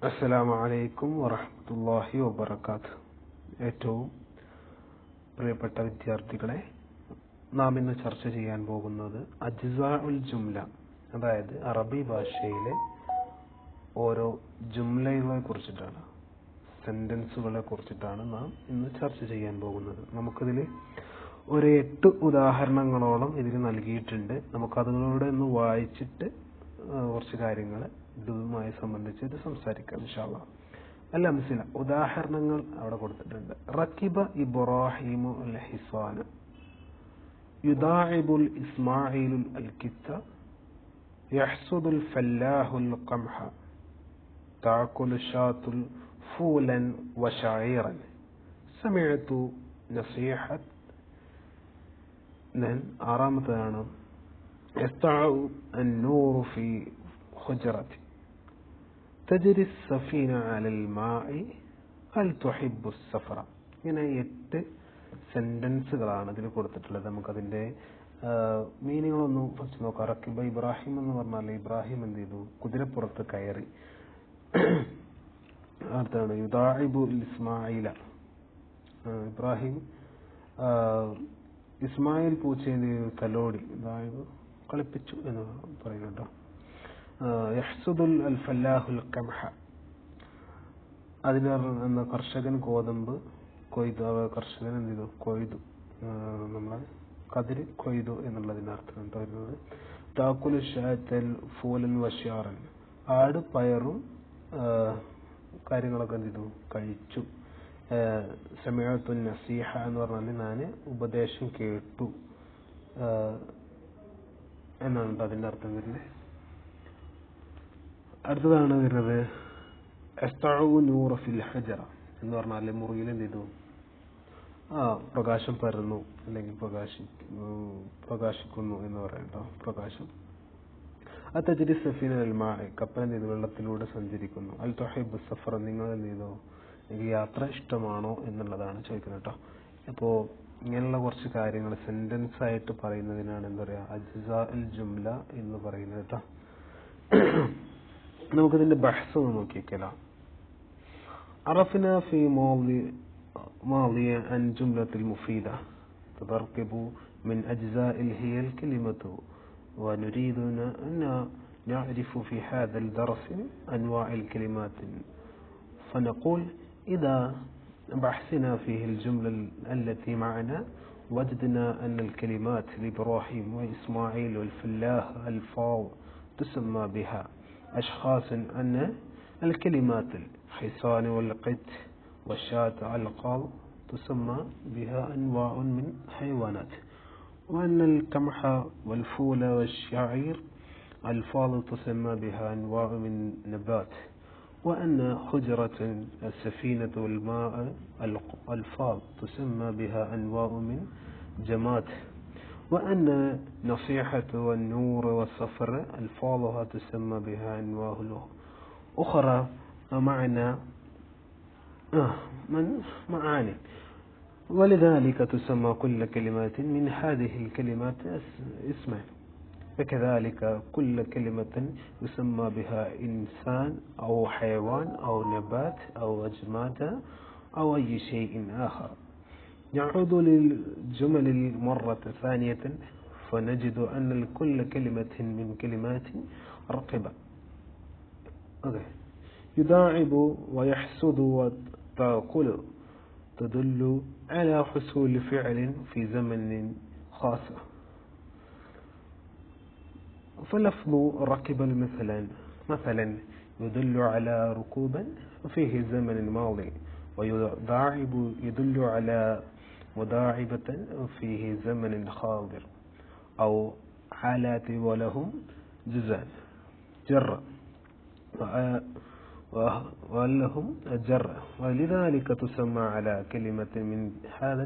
അസ്സലാമു അലൈക്കും വറഹ്മത്തുള്ളാഹി വബറകാതുഹു. ഏറ്റവും പ്രിയപ്പെട്ട വിദ്യാർത്ഥികളെ, നാം ഇന്ന് ചർച്ച ചെയ്യാൻ പോകുന്നത് അജ്സാഉൽ ജുംല, അതായത് അറബി ഭാഷയിലെ ഓരോ ജുംലകളെ കുറിച്ചിട്ടാണ്, സെന്റൻസുകളെ കുറിച്ചിട്ടാണ് നാം ഇന്ന് ചർച്ച ചെയ്യാൻ പോകുന്നത്. നമുക്കിതിൽ ഒരു 8 ഉദാഹരണങ്ങളോളം ഇതിൽ നൽകിയിട്ടുണ്ട്. നമുക്കതുകളോടെ ഒന്ന് വായിച്ചിട്ട് കുറച്ച് കാര്യങ്ങൾ ഇതുമായി സംബന്ധിച്ച് സംസാരിക്കാം ഇൻഷാ അല്ലാഹ്. അൽ-അംസില, ഉദാഹരണങ്ങൾ അവിടെ കൊടുത്തിട്ടുണ്ട്. റക്കിബ ഇബ്രാഹിമു അൽ ഹിസാന, യുദാഇബുൽ ഇസ്മാഈലു അൽ കിത്ത, യഹ്സുദുൽ ഫല്ലാഹുൽ ഖംഹ, തഅകുലു ഷാത്തുൽ ഫൂലൻ വശഈറൻ, സമിഅതു നസീഹത്ത്. ആറാമത്തേതാണ് യസ്തഉ അൻ-നൂറു ഫീ ഖുജ്റതി, തജ്രി السفينة على الماء هل تحب السفر. ഇങ്ങനെ 8 സെന്റൻസുകളാണ് ഇതിൽ കൊടുത്തിട്ടുള്ളത്. നമുക്കതിന്റെ മീനിങ്ങളൊന്നും ഫസ്റ്റ് നോക്കാം. റക്കിബ ഇബ്രാഹിം എന്ന് പറഞ്ഞാൽ ഇബ്രാഹിം എന്ത് ചെയ്തു? കുതിരപ്പുറത്ത് കയറി. അടുത്താണ് യുദാഇബു ഇസ്മായില, ഇബ്രാഹിം ഇസ്മായിൽ പൂച്ചയെ തലോടി, അതായത് കളിപ്പിച്ചു എന്ന് പറയുന്നുണ്ടോ. യഹ്സുദുൽ അൽ ഫല്ലാഹുൽ ഖംഹ, അതിന് കർഷകൻ ഗോതമ്പ് കൊയ്തു, കർഷകൻ എന്ത് ചെയ്തു? കൊയ്തു, നമ്മളെ കതിര് കൊയ്തു എന്നുള്ളതിന്റെ അർത്ഥം എന്താ വരുന്നത്? താക്കുലു ഷാത്തൽ ഫൂലൻ വശിയാറൻ, ആട് പയറും കാര്യങ്ങളൊക്കെ എന്ത് ചെയ്തു? കഴിച്ചു. സമിഅതു നസീഹ എന്ന് പറഞ്ഞാൽ ഞാൻ ഉപദേശം കേട്ടു എന്നാണ് അതിന്റെ അർത്ഥം വരുന്നത്. അടുത്തതാണ് വരുന്നത് യസ്തഉ നൂറ ഫിൽ ഹജറ എന്ന് പറഞ്ഞാൽ മുറിയിൽ എന്ത് ചെയ്തു? പ്രകാശം പരന്നു, അല്ലെങ്കിൽ പ്രകാശിക്കുന്നു എന്ന് പറയട്ടോ, പ്രകാശം. അത്തജ്രി സഫീന അൽ മാഇ, കപ്പൽ എന്ത് ചെയ്തു? വെള്ളത്തിലൂടെ സഞ്ചരിക്കുന്നു. അൽ തുഹിബ്ബു സഫർ, നിങ്ങൾ എന്ത് ചെയ്തു? എനിക്ക് യാത്ര ഇഷ്ടമാണോ എന്നുള്ളതാണ് ചോദിക്കുന്നത് കേട്ടോ. അപ്പോൾ ഇങ്ങനെയുള്ള കുറച്ച് കാര്യങ്ങൾ സെന്റൻസ് ആയിട്ട് പറയുന്നതിനാണ് എന്താ പറയുക, അജ്സാഉൽ ജുംല എന്ന് പറയുന്നത് കേട്ടോ. നമുക്കിതിന്റെ ബഹ്സ് ഒന്ന് നോക്കിയേക്കാം. അറഫ്ന ഫീ മാളിയ അൻ ജുംലത്തുൽ മുഫീദ തർക്കിബു മിൻ അജ്സാഇൽ ഹിയൽ കലിമതു ونريد أن نعرف في هذا الدرس أنواع الكلمات. فنقول إذا بحثنا فيه الجملة التي معنا وجدنا أن الكلمات لإبراهيم وإسماعيل والفلاح ألفاظ تسمى بها أشخاص، أن الكلمات الحصان والقط والشاة ألقاب تسمى بها أنواع من حيوانات، وأن القمح والفول والشعير ألفاظ تسمى بها أنواع من نبات، وأن حجرة السفينة والماء ألفاظ تسمى بها أنواع من جماد، وأن نصيحة والنور والصفر ألفاظها تسمى بها أنواع أخرى من معاني. ولذلك تسمى كل كلمة من هذه الكلمات اسما، وكذلك كل كلمة يسمى بها إنسان أو حيوان أو نبات أو جماد أو أي شيء آخر. نعود للجمل مرة ثانية فنجد أن كل كلمة من كلمات رقبة يداعب ويحسد وتأكل تدل على حصول فعل في زمن خاص. فلفظ ركب مثلا يدل على ركوبا فيه زمن ماضي، ويداعب يدل على مداعبة فيه زمن حاضر، أو حالات ولهم جزاء جر ولهم جر، ولذلك تسمى على كلمة من هذا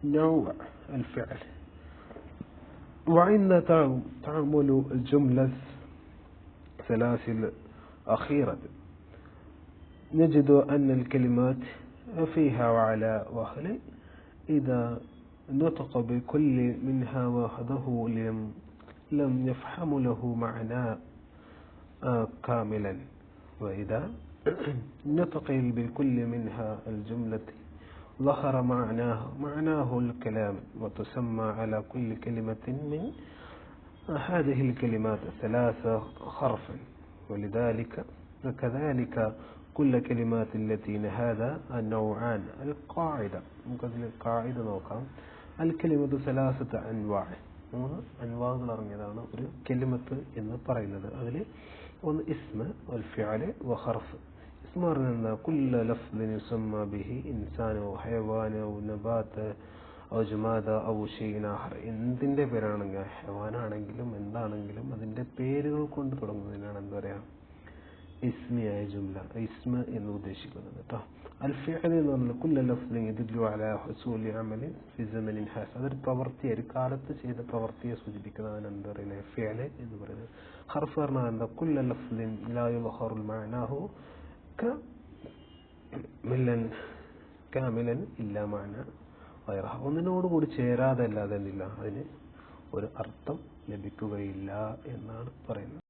النوع الفعل. وعند تعمل الجملة السلاسل الأخيرة نجد أن الكلمات فيها وعلى وهل إذا نطق بكل منها وحده لم يفهم له معنى كاملا، وإذا نطق بكل منها الجملة ظهر معناه الكلام وتسمى على كل كلمة من هذه الكلمات 3 حرفا ولذلك كذلك كل كلمات التي هذا النوعان القاعدة ممكن القاعدة നോക്കാം الكلمة 3 أنواع 3 അൻവാകൾ അടങ്ങിയതാണ് ഒരു കലിമത്ത് എന്ന് പറയുന്നത് അതിൽ ഒന്ന് ഇസ്മ വൽ ഫിഅൽ വ ഹർഫ് ഇസ്മ പറഞ്ഞാൽ كل لفظ يسمى به إنسان أو حيوان أو نبات أو جماد أو شيء آخر എന്തിന്റെ പേരാണെങ്കിലും ഹൈവാനാണെങ്കിലും എന്താണെങ്കിലും അതിന്റെ പേരുകൾ കൊണ്ട് തുടങ്ങുന്നതിനാണ് എന്താ പറയാ ഇസ്മിയായ ജുംല ഇസ്മ എന്ന് ഉദ്ദേശിക്കുന്നത് ട്ടോ അൽ ഫിഅൽ എന്ന് പറഞ്ഞാൽ كل لفظ يدل على حصول عمل في زمن حاس അതൊരു പ്രവൃത്തി ഒരു കാലത്ത് ചെയ്ത പ്രവൃത്തിയെ സൂചിപ്പിക്കുന്നതാണ് എന്താ പറയുന്നത് ഫിഅൽ എന്ന് പറയുന്നത് ഹർഫ് പറഞ്ഞാൽ എന്താ كل لفظ لا يظهر معناه كاملا إلا معنى غيرها ഒന്നിനോട് കൂടി ചേരാതെ അല്ലാതെ എന്തില്ല അതിന് ഒരു അർത്ഥം ലഭിക്കുകയില്ല എന്നാണ് പറയുന്നത്